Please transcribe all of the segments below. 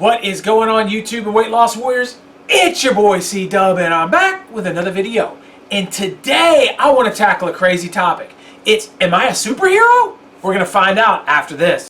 What is going on, YouTube and weight loss warriors? It's your boy C-Dub, and I'm back with another video. And today I want to tackle a crazy topic. It's, am I a superhero? We're going to find out after this.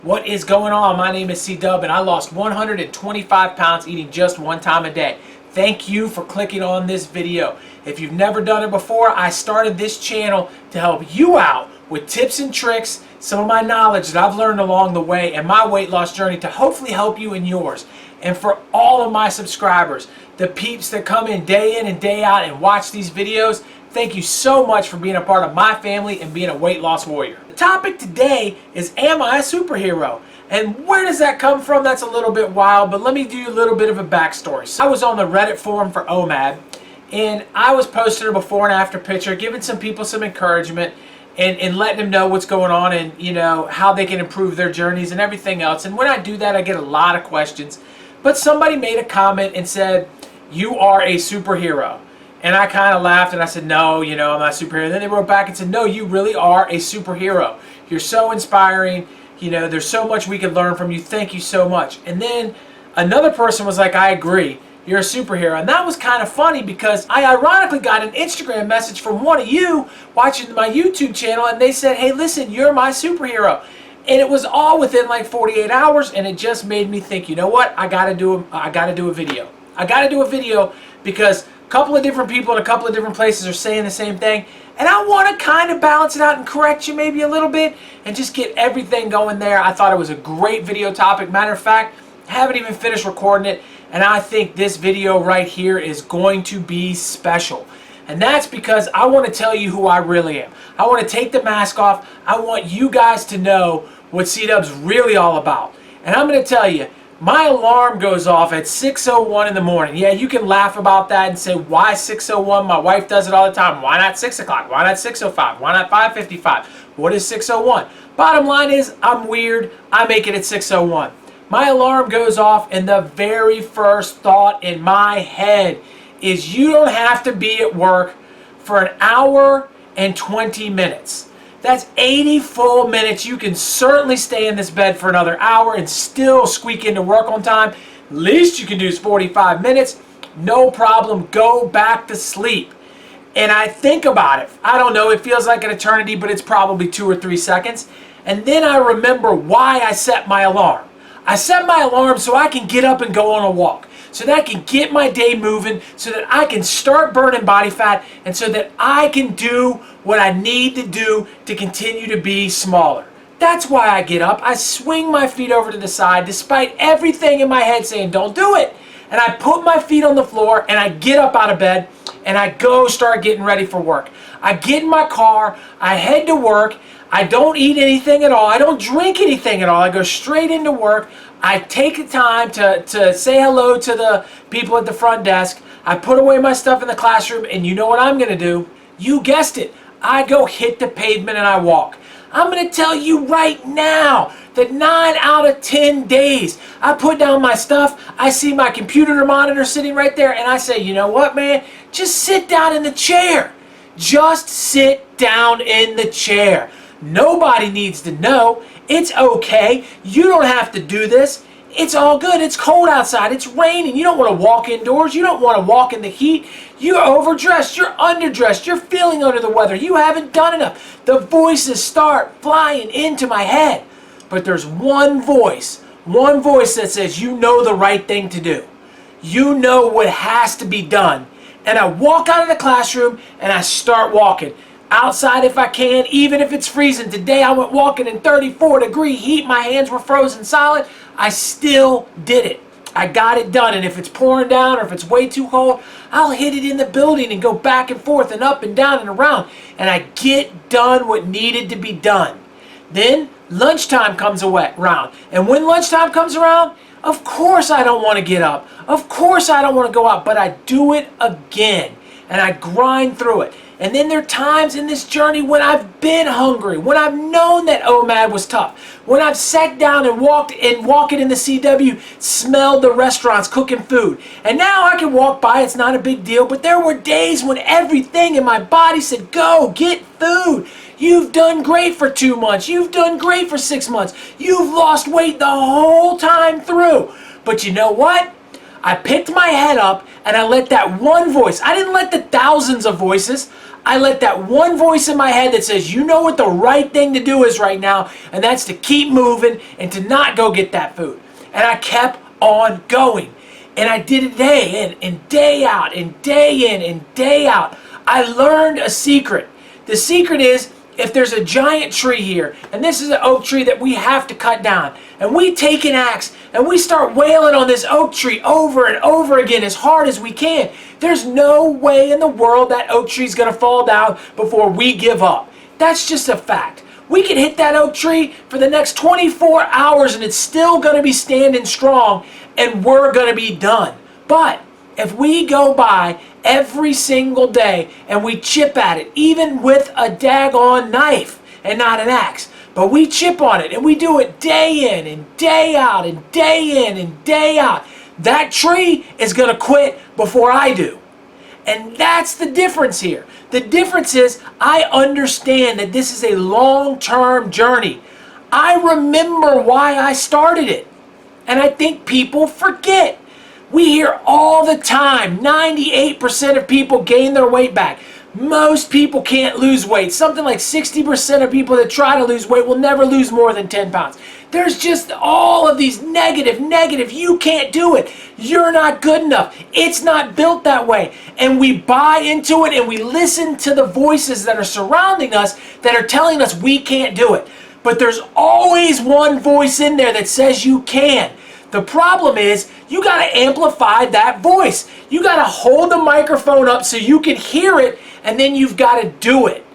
What is going on? My name is C-Dub, and I lost 125 pounds eating just one time a day. Thank you for clicking on this video. If you've never done it before, I started this channel to help you out with tips and tricks, some of my knowledge that I've learned along the way and my weight loss journey to hopefully help you in yours. And for all of my subscribers, the peeps that come in and day out and watch these videos, thank you so much for being a part of my family and being a weight loss warrior. The topic today is, am I a superhero? And where does that come from? That's a little bit wild, but let me do you a little bit of a backstory. So I was on the Reddit forum for OMAD, and I was posting a before and after picture, giving some people some encouragement and letting them know what's going on and, you know, how they can improve their journeys and everything else. And when I do that, I get a lot of questions. But somebody made a comment and said, "You are a superhero." And I kind of laughed and I said, "No, you know, I'm not a superhero." And then they wrote back and said, "No, you really are a superhero. You're so inspiring. You know, there's so much we could learn from you. Thank you so much." And then another person was like, "I agree. You're a superhero." And that was kind of funny because I ironically got an Instagram message from one of you watching my YouTube channel, and they said, "Hey, listen, you're my superhero." And it was all within like 48 hours, and it just made me think, you know what? I got to do a video. I got to do a video because a couple of different people in a couple of different places are saying the same thing, and I want to kind of balance it out and correct you maybe a little bit and just get everything going there. I thought it was a great video topic. Matter of fact, I haven't even finished recording it, and I think this video right here is going to be special. And that's because I want to tell you who I really am. I want to take the mask off. I want you guys to know what C-Dub's really all about. And I'm going to tell you, my alarm goes off at 6:01 in the morning. Yeah, you can laugh about that and say, why 6:01? My wife does it all the time. Why not 6 o'clock? Why not 6:05? Why not 5:55? What is 6:01? Bottom line is, I'm weird. I make it at 6:01. My alarm goes off, and the very first thought in my head is, you don't have to be at work for an hour and 20 minutes. That's 80 full minutes. You can certainly stay in this bed for another hour and still squeak into work on time. Least you can do is 45 minutes. No problem. Go back to sleep. And I think about it. I don't know. It feels like an eternity, but it's probably 2 or 3 seconds. And then I remember why I set my alarm. I set my alarm so I can get up and go on a walk, so that I can get my day moving, so that I can start burning body fat, and so that I can do what I need to do to continue to be smaller. That's why I get up. I swing my feet over to the side despite everything in my head saying don't do it. And I put my feet on the floor and I get up out of bed and I go start getting ready for work. I get in my car, I head to work. I don't eat anything at all. I don't drink anything at all. I go straight into work. I take the time to say hello to the people at the front desk. I put away my stuff in the classroom, and you know what I'm going to do? You guessed it. I go hit the pavement and I walk. I'm going to tell you right now that 9 out of 10 days, I put down my stuff, I see my computer monitor sitting right there, and I say, you know what, man? Just sit down in the chair. Just sit down in the chair. Nobody needs to know. It's okay. You don't have to do this. It's all good. It's cold outside. It's raining. You don't want to walk indoors. You don't want to walk in the heat. You're overdressed. You're underdressed. You're feeling under the weather. You haven't done enough. The voices start flying into my head. But there's one voice that says, you know the right thing to do. You know what has to be done. And I walk out of the classroom and I start walking. Outside if I can, even if it's freezing. Today I went walking in 34-degree heat. My hands were frozen solid. I still did it. I got it done. And if it's pouring down or if it's way too cold, I'll hit it in the building and go back and forth and up and down and around. And I get done what needed to be done. Then lunchtime comes around. And when lunchtime comes around, of course I don't want to get up. Of course I don't want to go out. But I do it again. and I grind through it. And then there are times in this journey when I've been hungry, when I've known that OMAD was tough, when I've sat down and walking in the CW, smelled the restaurants cooking food. And now I can walk by, it's not a big deal, but there were days when everything in my body said, go, get food. You've done great for 2 months. You've done great for 6 months. You've lost weight the whole time through. But you know what? I picked my head up and I let that one voice, I didn't let the thousands of voices, I let that one voice in my head that says, you know what the right thing to do is right now, and that's to keep moving and to not go get that food. And I kept on going. And I did it day in and day out and day in and day out. I learned a secret. The secret is, if there's a giant tree here, and this is an oak tree that we have to cut down, and we take an axe and we start wailing on this oak tree over and over again as hard as we can, there's no way in the world that oak tree is going to fall down before we give up. That's just a fact. We can hit that oak tree for the next 24 hours and it's still going to be standing strong and we're going to be done. But if we go by every single day and we chip at it, even with a daggone knife and not an axe, but we chip on it and we do it day in and day out and day in and day out, that tree is going to quit before I do. And that's the difference here. The difference is I understand that this is a long-term journey. I remember why I started it. And I think people forget. We hear all the time, 98% of people gain their weight back. Most people can't lose weight. Something like 60% of people that try to lose weight will never lose more than 10 pounds. There's just all of these negative, you can't do it. You're not good enough. It's not built that way. And we buy into it and we listen to the voices that are surrounding us that are telling us we can't do it. But there's always one voice in there that says you can. The problem is you got to amplify that voice. You got to hold the microphone up so you can hear it, and then you've got to do it.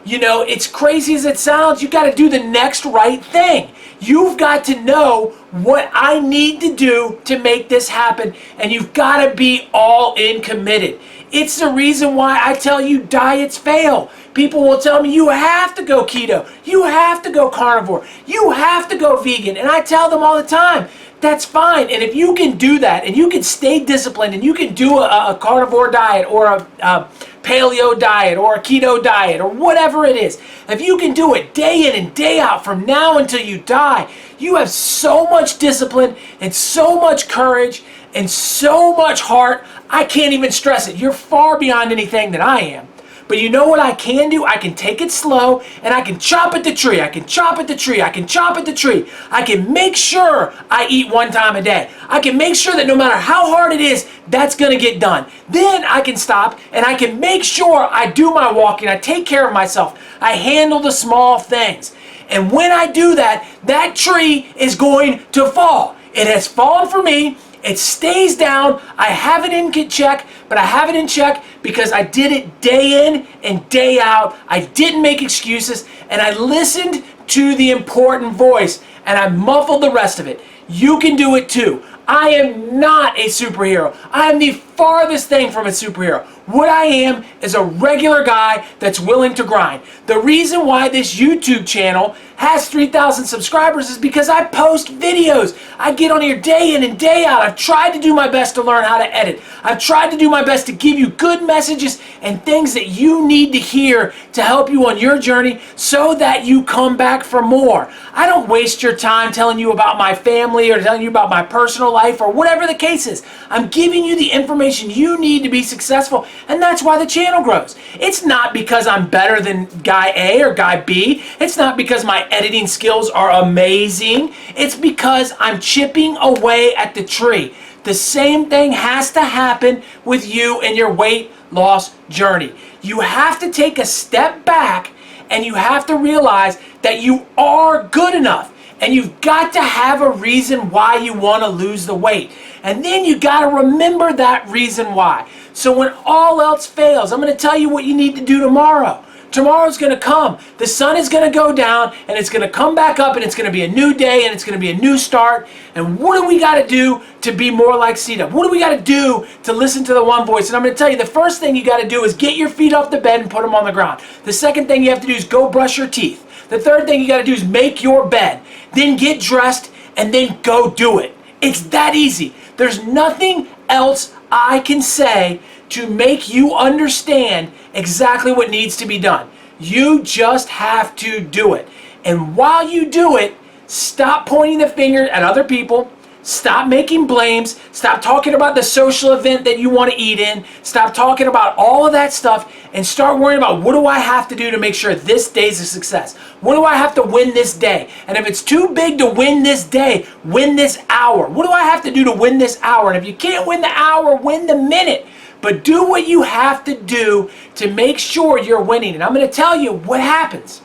You know, it's crazy as it sounds, you got to do the next right thing. You've got to know what I need to do to make this happen, and you've got to be all in committed. It's the reason why I tell you diets fail. People will tell me you have to go keto, you have to go carnivore, you have to go vegan, and I tell them all the time, that's fine. And if you can do that and you can stay disciplined and you can do a carnivore diet or a paleo diet or a keto diet or whatever it is, if you can do it day in and day out from now until you die, you have so much discipline and so much courage and so much heart. I can't even stress it. You're far beyond anything that I am. But you know what I can do? I can take it slow and I can chop at the tree. I can chop at the tree. I can chop at the tree. I can make sure I eat 1 time a day. I can make sure that no matter how hard it is, that's going to get done. Then I can stop and I can make sure I do my walking. I take care of myself. I handle the small things. And when I do that, that tree is going to fall. It has fallen for me. It stays down. I have it in check, but I have it in check because I did it day in and day out. I didn't make excuses, and I listened to the important voice, and I muffled the rest of it. You can do it too. I am not a superhero. I am the farthest thing from a superhero. What I am is a regular guy that's willing to grind. The reason why this YouTube channel has 3,000 subscribers is because I post videos. I get on here day in and day out. I've tried to do my best to learn how to edit. I've tried to do my best to give you good messages and things that you need to hear to help you on your journey so that you come back for more. I don't waste your time telling you about my family or telling you about my personal life or whatever the case is. I'm giving you the information you need to be successful, and that's why the channel grows. It's not because I'm better than guy A or guy B. It's not because my editing skills are amazing. It's because I'm chipping away at the tree. The same thing has to happen with you and your weight loss journey. You have to take a step back and you have to realize that you are good enough. And you've got to have a reason why you want to lose the weight. And then you got to remember that reason why. So when all else fails, I'm going to tell you what you need to do tomorrow. Tomorrow's going to come. The sun is going to go down, and it's going to come back up, and it's going to be a new day, and it's going to be a new start. And what do we got to do to be more like C-Dub? What do we got to do to listen to the one voice? And I'm going to tell you, the first thing you got to do is get your feet off the bed and put them on the ground. The second thing you have to do is go brush your teeth. The third thing you got to do is make your bed. Then get dressed, and then go do it. It's that easy. There's nothing else I can say to make you understand exactly what needs to be done. You just have to do it. And while you do it, stop pointing the finger at other people. Stop making blames. Stop talking about the social event that you want to eat in. Stop talking about all of that stuff and start worrying about, what do I have to do to make sure this day's a success? What do I have to win this day? And if it's too big to win this day, win this hour. What do I have to do to win this hour? And if you can't win the hour, win the minute. But do what you have to do to make sure you're winning. And I'm going to tell you what happens.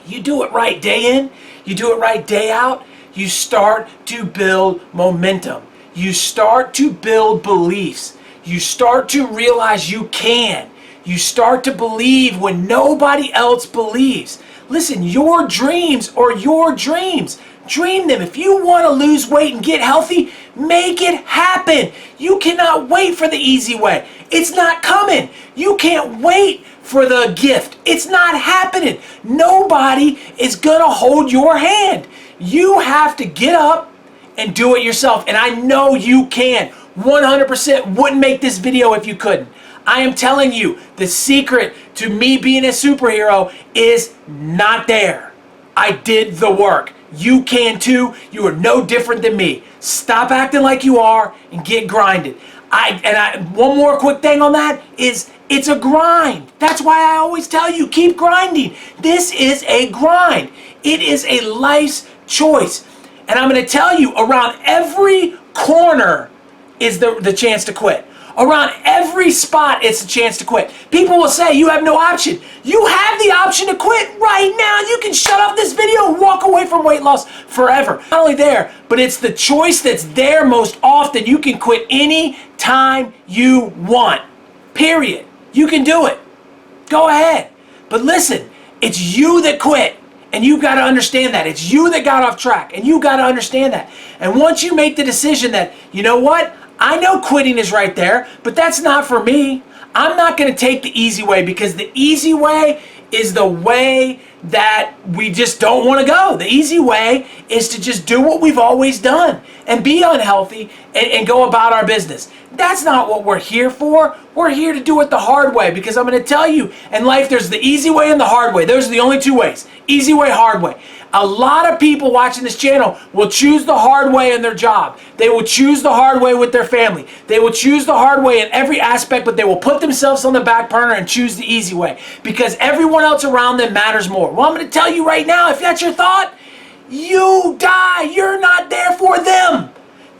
You do it right day in, you do it right day out, you start to build momentum. You start to build beliefs. You start to realize you can. You start to believe when nobody else believes. Listen, your dreams are your dreams. Dream them. If you want to lose weight and get healthy, make it happen. You cannot wait for the easy way. It's not coming. You can't wait for the gift. It's not happening. Nobody is going to hold your hand. You have to get up and do it yourself. And I know you can. 100% wouldn't make this video if you couldn't. I am telling you, the secret to me being a superhero is not there. I did the work. You can too. You are no different than me. Stop acting like you are and get grinded. One more quick thing on that is it's a grind. That's why I always tell you, keep grinding. This is a grind. It is a life's choice. And I'm going to tell you, around every corner is the chance to quit. Around every spot, it's a chance to quit. People will say, you have no option. You have the option to quit right now. You can shut off this video and walk away from weight loss forever. Not only there, but it's the choice that's there most often. You can quit any time you want. Period. You can do it. Go ahead. But listen, it's you that quit. And you got to understand that. It's you that got off track. And you got to understand that. And once you make the decision that, you know what? I know quitting is right there, but that's not for me. I'm not going to take the easy way, because the easy way is the way that we just don't want to go. The easy way is to just do what we've always done and be unhealthy and go about our business. That's not what we're here for. We're here to do it the hard way, because I'm going to tell you, in life there's the easy way and the hard way. Those are the only two ways. Easy way, hard way. A lot of people watching this channel will choose the hard way in their job. They will choose the hard way with their family. They will choose the hard way in every aspect, but they will put themselves on the back burner and choose the easy way because everyone else around them matters more. Well, I'm going to tell you right now, if that's your thought, you die. You're not there for them.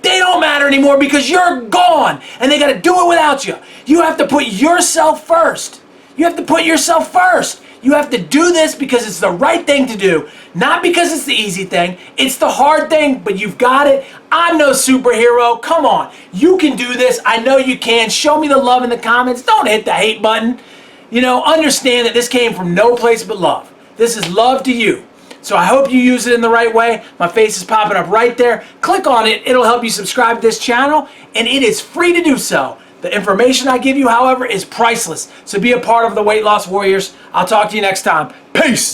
They don't matter anymore because you're gone and they got to do it without you. You have to put yourself first. You have to put yourself first. You have to do this because it's the right thing to do, not because it's the easy thing. It's the hard thing, but you've got it. I'm no superhero. Come on. You can do this. I know you can. Show me the love in the comments. Don't hit the hate button. You know, understand that this came from no place but love. This is love to you. So I hope you use it in the right way. My face is popping up right there. Click on it. It'll help you subscribe to this channel, and it is free to do so. The information I give you, however, is priceless. So be a part of the Weight Loss Warriors. I'll talk to you next time. Peace!